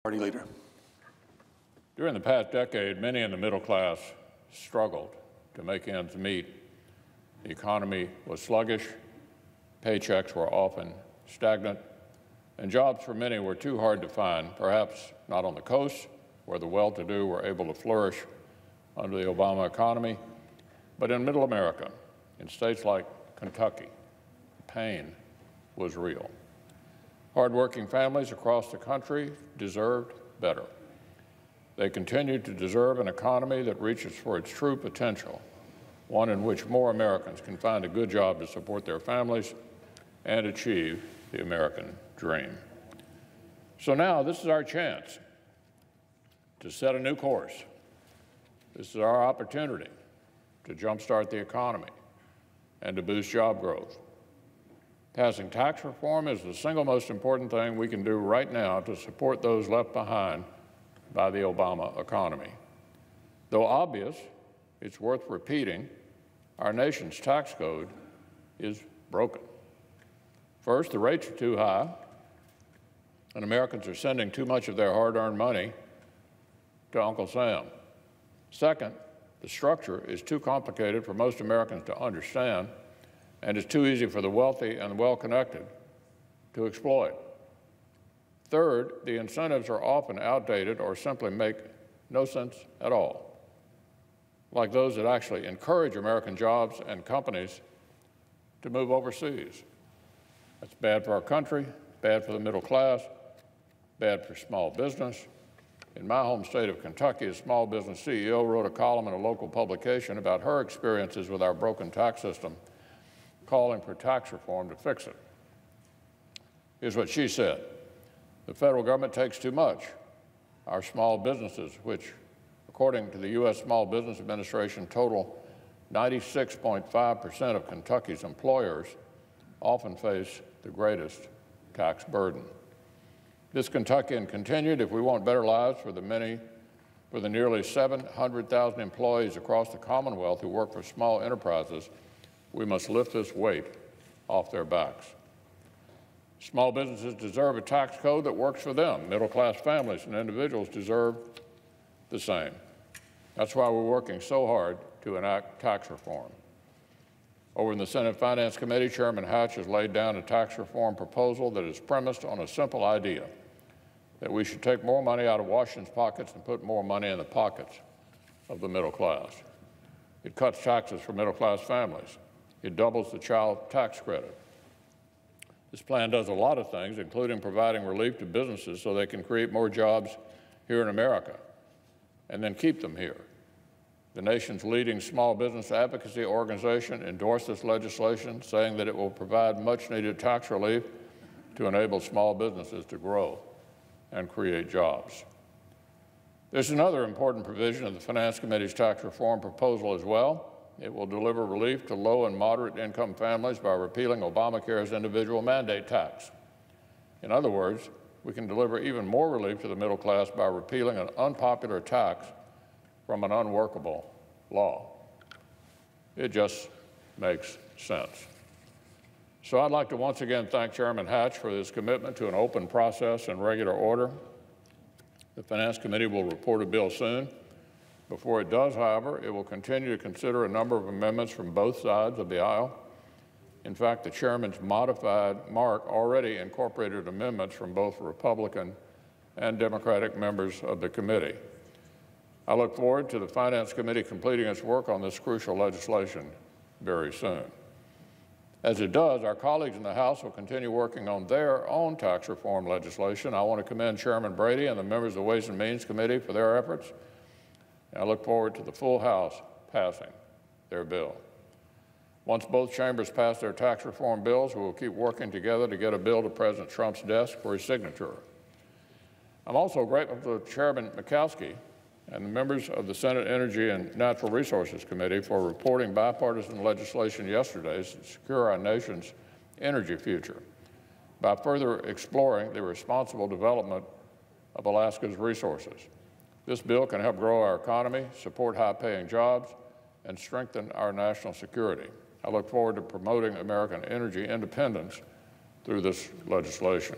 Majority Leader. During the past decade, many in the middle class struggled to make ends meet. The economy was sluggish, paychecks were often stagnant, and jobs for many were too hard to find, perhaps not on the coast, where the well-to-do were able to flourish under the Obama economy, but in Middle America, in states like Kentucky. The pain was real. Hardworking families across the country deserved better. They continue to deserve an economy that reaches for its true potential, one in which more Americans can find a good job to support their families and achieve the American dream. So now this is our chance to set a new course. This is our opportunity to jumpstart the economy and to boost job growth. Passing tax reform is the single most important thing we can do right now to support those left behind by the Obama economy. Though obvious, it's worth repeating, our nation's tax code is broken. First, the rates are too high, and Americans are sending too much of their hard-earned money to Uncle Sam. Second, the structure is too complicated for most Americans to understand, and it's too easy for the wealthy and well-connected to exploit. Third, the incentives are often outdated or simply make no sense at all, like those that actually encourage American jobs and companies to move overseas. That's bad for our country, bad for the middle class, bad for small business. In my home state of Kentucky, a small business CEO wrote a column in a local publication about her experiences with our broken tax system, calling for tax reform to fix it. Here's what she said: the federal government takes too much. Our small businesses, which, according to the U.S. Small Business Administration, total 96.5% of Kentucky's employers, often face the greatest tax burden. This Kentuckian continued, if we want better lives for the nearly 700,000 employees across the Commonwealth who work for small enterprises, we must lift this weight off their backs. Small businesses deserve a tax code that works for them. Middle-class families and individuals deserve the same. That's why we're working so hard to enact tax reform. Over in the Senate Finance Committee, Chairman Hatch has laid down a tax reform proposal that is premised on a simple idea: that we should take more money out of Washington's pockets and put more money in the pockets of the middle class. It cuts taxes for middle-class families. It doubles the child tax credit. This plan does a lot of things, including providing relief to businesses so they can create more jobs here in America and then keep them here. The nation's leading small business advocacy organization endorsed this legislation, saying that it will provide much-needed tax relief to enable small businesses to grow and create jobs. There's another important provision of the Finance Committee's tax reform proposal as well. It will deliver relief to low and moderate income families by repealing Obamacare's individual mandate tax. In other words, we can deliver even more relief to the middle class by repealing an unpopular tax from an unworkable law. It just makes sense. So I'd like to once again thank Chairman Hatch for his commitment to an open process and regular order. The Finance Committee will report a bill soon. Before it does, however, it will continue to consider a number of amendments from both sides of the aisle. In fact, the chairman's modified mark already incorporated amendments from both Republican and Democratic members of the committee. I look forward to the Finance Committee completing its work on this crucial legislation very soon. As it does, our colleagues in the House will continue working on their own tax reform legislation. I want to commend Chairman Brady and the members of the Ways and Means Committee for their efforts. I look forward to the full House passing their bill. Once both chambers pass their tax reform bills, we will keep working together to get a bill to President Trump's desk for his signature. I'm also grateful to Chairman Mikowski and the members of the Senate Energy and Natural Resources Committee for reporting bipartisan legislation yesterday to secure our nation's energy future by further exploring the responsible development of Alaska's resources. This bill can help grow our economy, support high-paying jobs, and strengthen our national security. I look forward to promoting American energy independence through this legislation.